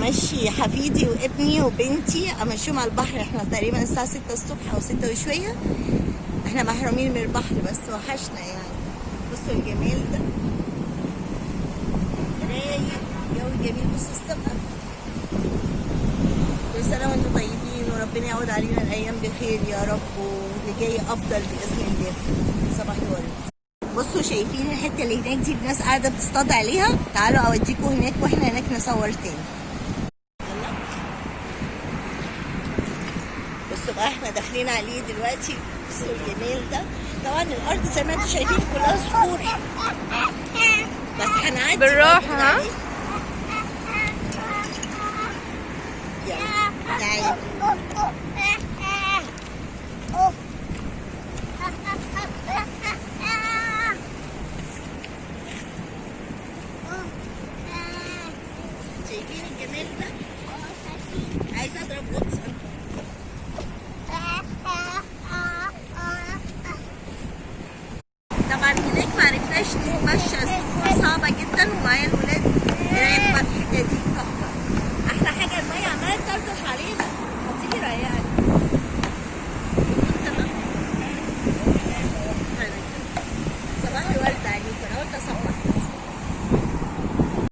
امشي حفيدي وابني وبنتي، امشيهم على البحر. احنا تقريبا الساعه 6 الصبح او 6 وشويه. احنا محرومين من البحر بس وحشنا يعني. بصوا الجمال ده، رايق، جو جميل. بصوا السماء. كل سنه وانتم طيبين، وربنا يعود علينا الايام بخير يا رب، واللي جاي افضل باذن الله. صباح الورد. بصوا شايفين الحته اللي هناك دي الناس قاعده بتصطاد عليها؟ تعالوا اوديكم هناك واحنا هناك نصور تاني. يلا بصوا بقى احنا داخلين عليه دلوقتي. بصوا الجمال ده. طبعا الارض زي ما انتم شايفين كلها صخور، بس هنعدي بالراحه. ها يلا تعالي. شايفين الجمال ده؟ عايزه اضرب غطس. طبعا هناك معرفناش نتمشى، الصخور صعبه جدا، ومعايا